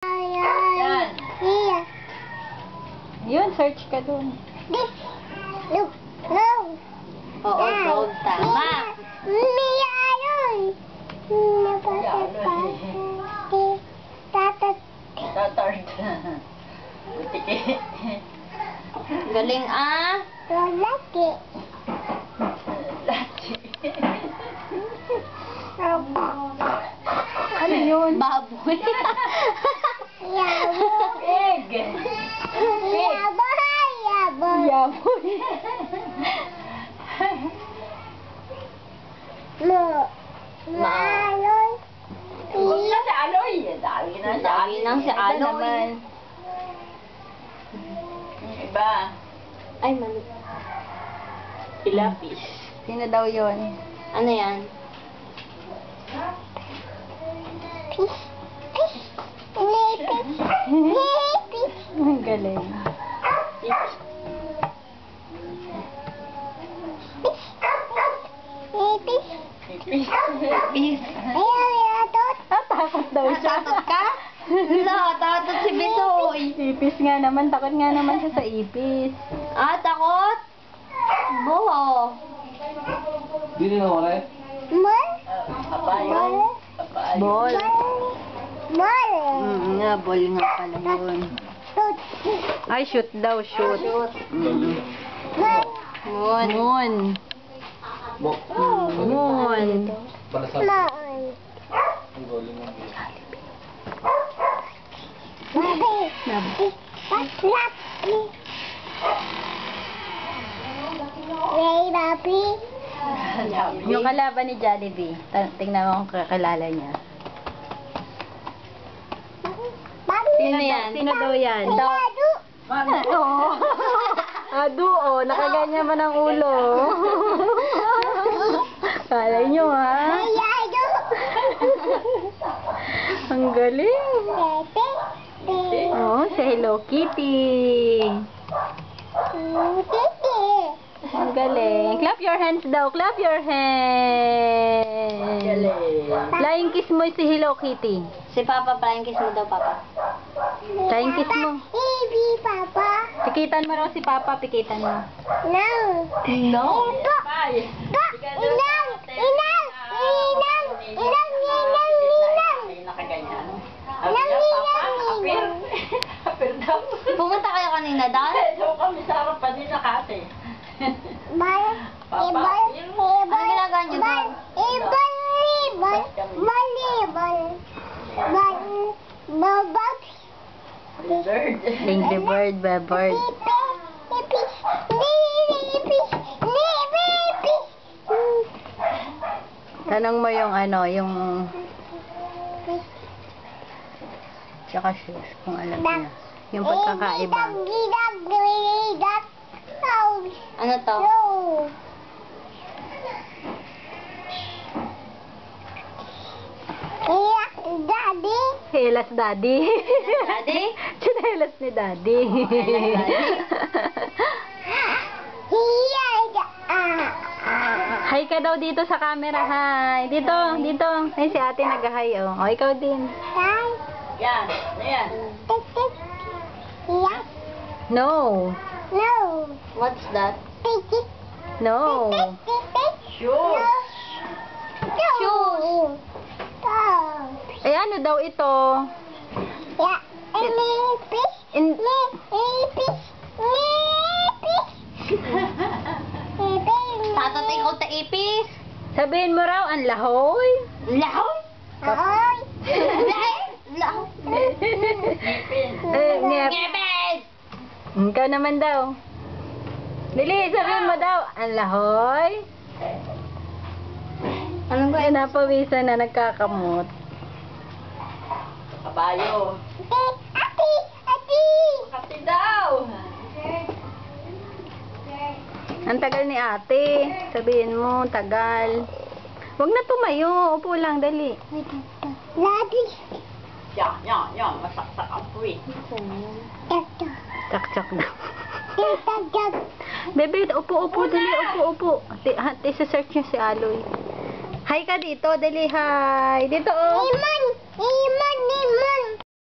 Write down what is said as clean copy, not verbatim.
Yan. Yun, search ka dun. No. Oo, gold. Tama. Tatard. Butik. Galing ah. Laki. Ano yun? Baboy. Pig. Yaboy. Huwag na si Aloy. Dami na si Aloy. Iba. Ay, mali. Pilapis. Sino daw yun? Ano yan? Ang galing. Ipis. Takot daw siya. Takot ka? Wala, takot si Bisoy. Ipis nga naman. Takot nga naman siya sa ipis. Ah, takot? Bo. Hindi na wala eh. Papayo. Ball. Nga, ball nga pala yun. Ay, shoot daw, shoot. Moon. Bok. Moon. Balasag. Ang galing ng Yung kalaban ni Jollibee. Tingnan mo kung kakilala niya. Sino yan? Sino daw yan? Oo. Adu, oh. Nakaganyan man ang ulo. Kalay nyo, ha? Ang galing. Oh, si Hello Kitty. Ang galing. Clap your hands daw. Clap your hands. Flying kiss mo si Hello Kitty. Si Papa, flying kiss mo daw, Papa. Flying kiss mo. Papa. Pikitan mo raw si Papa. Pikitan mo. No. Pumunta kayo kanina doon? Doon kami sa harapan ni Nakate. Ano ginagawa niyo doon? Angry bird, bad bird. Tanong mo yung ano, yung tsaka shoes, kung alam niya. Yung pagkakaiba. Ano to? Daddy? Helas Daddy? Daddy? Chinelas ni Daddy. Hi ka daw dito sa camera, hi. Dito. Ay, si ate nag-hi, oh. O, ikaw din. Yan. Ayan. No. What's that? No. Shoes. Ay, ano daw ito? Tatot ikaw ta ipis. Sabihin mo raw, ang lahoy. Lahoy? Lahoy? Ngep. Ngepes! Ikaw naman daw. Dili, sabihin mo daw, ang lahoy. Anong Ay, napawisan na nagkakamot. Kabayo. Ati! Kasi daw. Ang tagal ni ate. Sabihin mo, tagal. Huwag na tumayo. Upo lang, dali. Lagi! Yan. Masaksak ang puwi. Tsak-tsak na. Bebe, upo, dali. Upo. Isa-search niya si Aloy. Hi ka dito, dali, hi. Dito, oh. Iman!